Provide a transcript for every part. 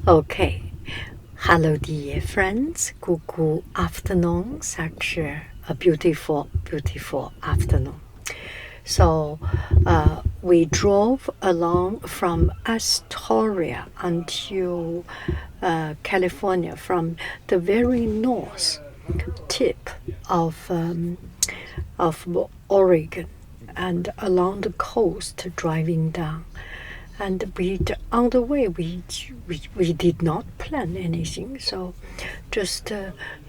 Okay. Hello, dear friends. Good afternoon. Such a beautiful, beautiful afternoon. So, we drove along from Astoria until California, from the very north tip of Oregon, and along the coast, driving down. And on the way we did not plan anything, so just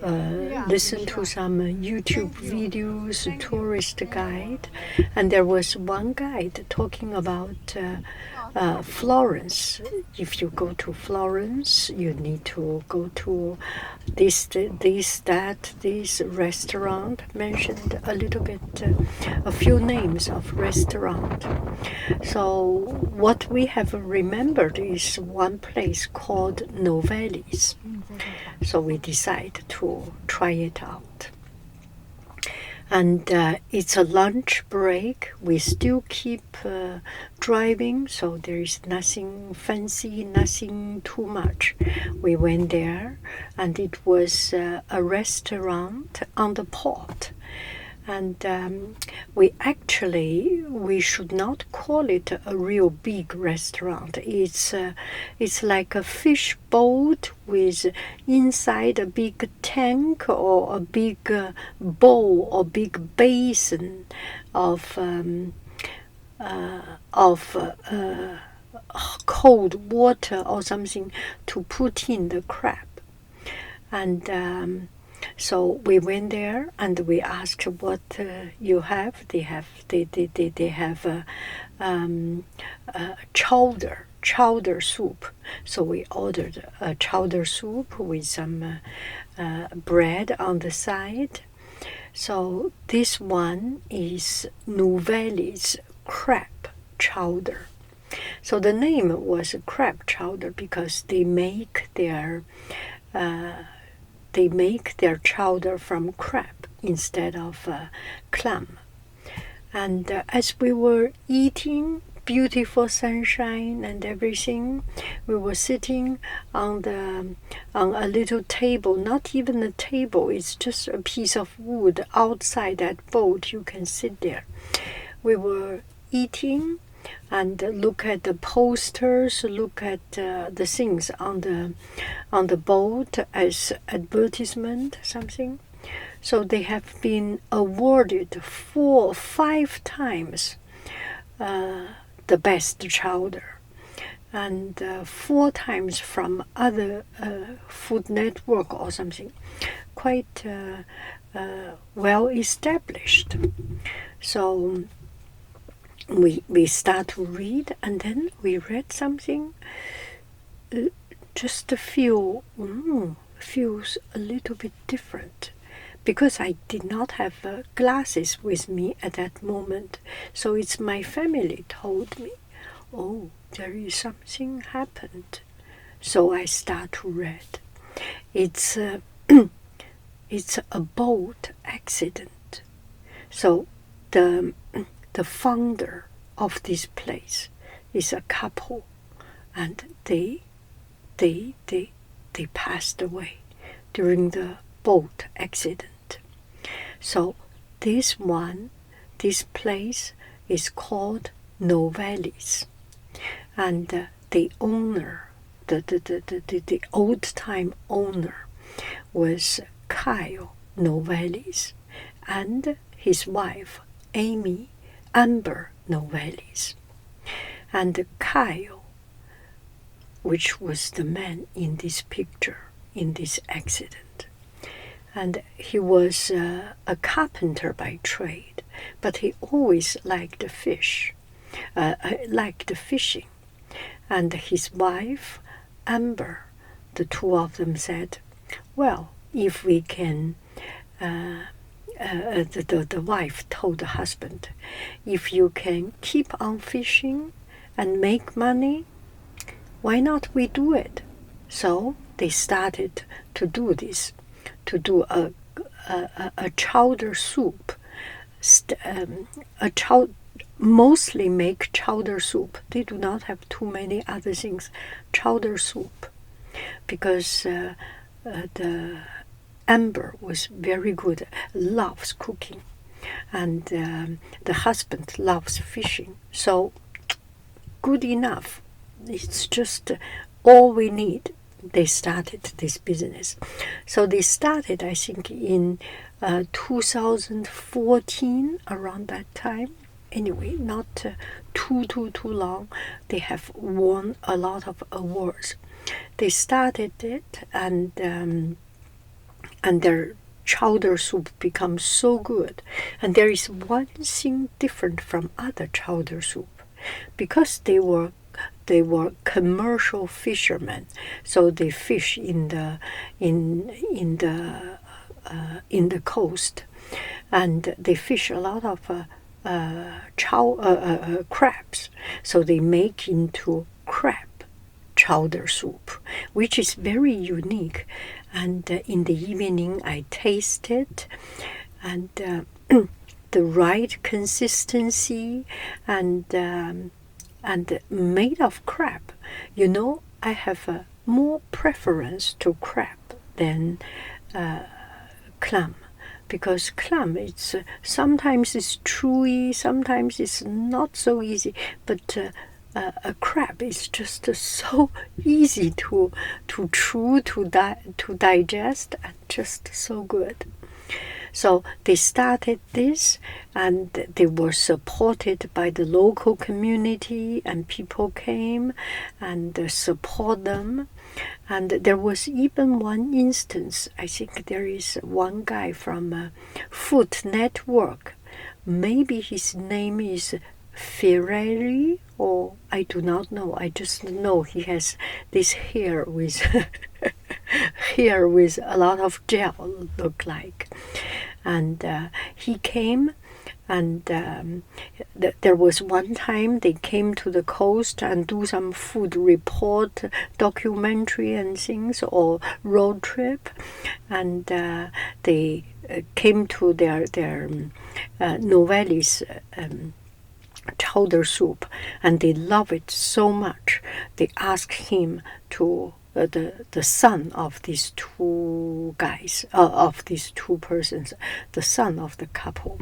listen to some YouTube videos, tourist guide, and there was one guide talking about Florence. If you go to Florence, you need to go to this restaurant. Mentioned a little bit, a few names of restaurant. So what we have remembered is one place called Novellis. So we decided to try it out. And it's a lunch break. We still keep driving, so there is nothing fancy, nothing too much. We went there, and it was a restaurant on the port. And we should not call it a real big restaurant. It's like a fish boat with inside a big tank or a big bowl or big basin of cold water or something to put in the crab. And so we went there and we asked what you have. They have chowder soup. So we ordered a chowder soup with some bread on the side. So this one is Novellis crab chowder. So the name was crab chowder because they make their chowder from crab instead of clam. And as we were eating, beautiful sunshine and everything, we were sitting on a little table, not even a table, it's just a piece of wood outside that boat. You can sit there. We were eating and look at the posters, look at the things on the boat as advertisement, something. So they have been awarded 4 or 5 times the best chowder, and 4 times from other Food Network or something, quite well established. So we start to read, and then we read something, just feels a little bit different, because I did not have glasses with me at that moment. So it's my family told me, oh, there is something happened. So I start to read. It's a boat accident. So the founder of this place is a couple, and they passed away during the boat accident. So this place is called Novellis, and the owner, the old time owner, was Kyle Novellis, and his wife Amber Novellis. And Kyle, which was the man in this picture, in this accident, and he was a carpenter by trade, but he always liked fishing. And his wife, Amber, the two of them said, well, if we can, the wife told the husband, if you can keep on fishing and make money, why not we do it? So they started to do this, to do a chowder soup, mostly make chowder soup. They do not have too many other things. Chowder soup, because the Amber was very good, loves cooking, and the husband loves fishing. So good enough. It's just all we need. They started this business. So they started, I think, in 2014, around that time. Anyway, not too long. They have won a lot of awards. They started it, and their chowder soup becomes so good. And there is one thing different from other chowder soup, because they were commercial fishermen, so they fish in the coast, and they fish a lot of crabs, so they make into crab chowder soup, which is very unique. And in the evening I taste it, and the right consistency, and made of crab. You know, I have a more preference to crab than clam, because clam, it's sometimes it's chewy, sometimes it's not so easy, but a crab is just so easy to chew, to digest, and just so good. So they started this, and they were supported by the local community, and people came and support them. And there was even one instance, I think there is one guy from Food Network, maybe his name is Ferrari, or I do not know. I just know he has this hair with hair with a lot of gel, look like. And he came, and there was one time they came to the coast and do some food report, documentary and things, or road trip, and they came to their Novellis chowder soup, and they love it so much. They asked him to the son of these two guys, of these two persons, the son of the couple,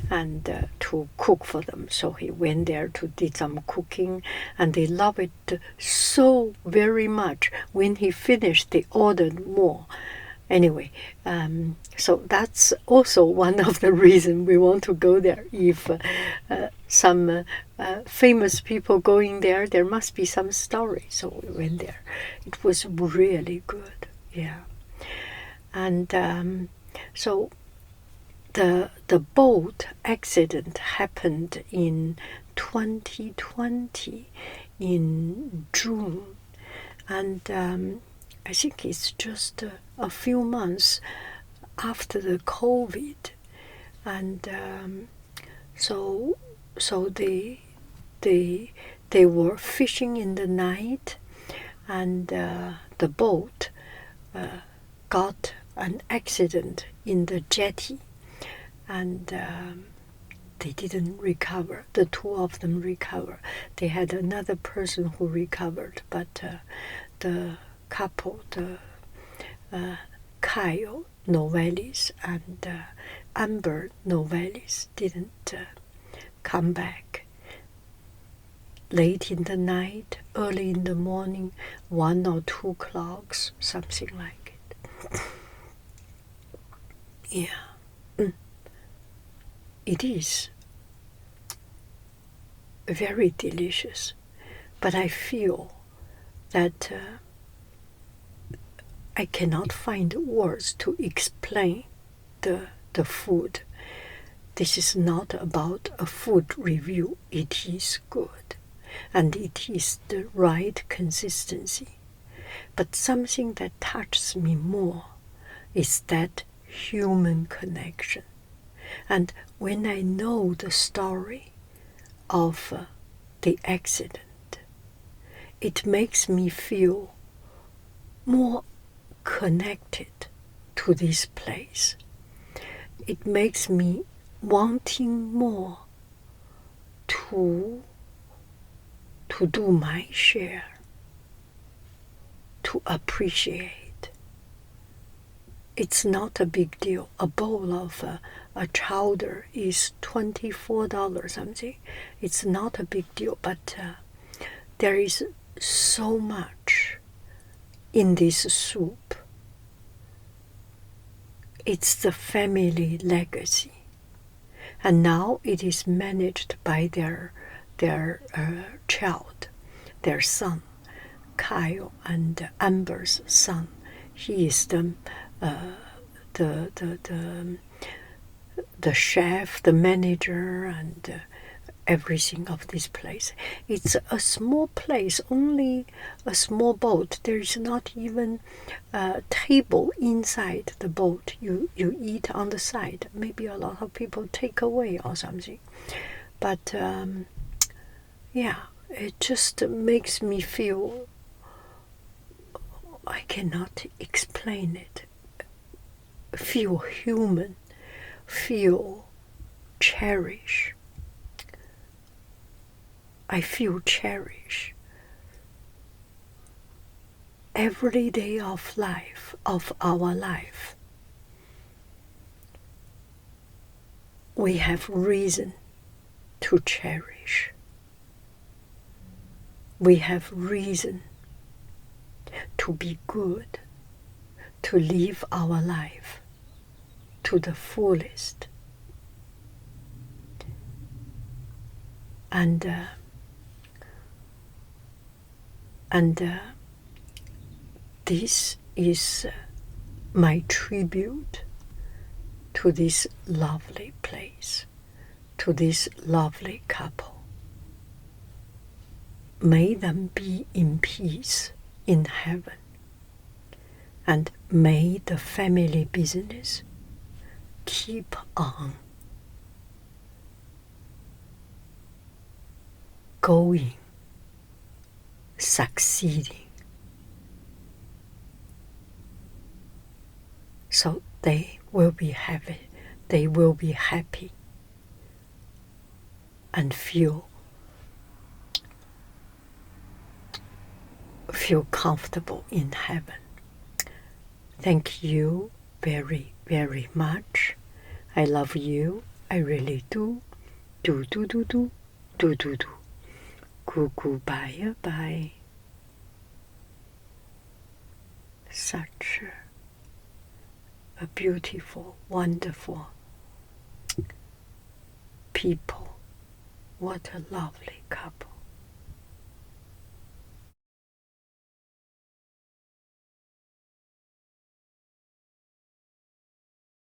and to cook for them. So he went there to did some cooking, and they love it so very much. When he finished, they ordered more. Anyway, so that's also one of the reasons we want to go there. If some famous people going there, there must be some story. So we went there. It was really good, yeah. And so the boat accident happened in 2020 in June, and I think it's just a few months after the COVID, and so they were fishing in the night, and the boat got an accident in the jetty, and they didn't recover. The two of them recovered. They had another person who recovered, but the couple, the Kyle Novellis and Amber Novellis, didn't come back. Late in the night, early in the morning, 1 or 2 clocks, something like it. Yeah. It is very delicious, but I feel that I cannot find words to explain the food. This is not about a food review. It is good, and it is the right consistency. But something that touches me more is that human connection. And when I know the story of the accident, it makes me feel more connected to this place. It makes me wanting more to do my share, to appreciate. It's not a big deal. A bowl of a chowder is $24 something. It's not a big deal, but there is so much in this soup. It's the family legacy. And now it is managed by their child, their son, Kyle, and Amber's son. He is the chef, the manager, and everything of this place. It's a small place, only a small boat. There is not even a table inside the boat. You eat on the side. Maybe a lot of people take away or something. But yeah, it just makes me feel, I cannot explain it, feel human, feel cherish. I feel cherish every day of life, of our life. We have reason to cherish. We have reason to be good, to live our life to the fullest. And this is my tribute to this lovely place, to this lovely couple. May them be in peace in heaven, and may the family business keep on going, succeeding, so they will be happy, and feel comfortable in heaven. Thank you very, very much. I love you. I really do. Do. Goo, bye, bye. Such a beautiful, wonderful people. What a lovely couple.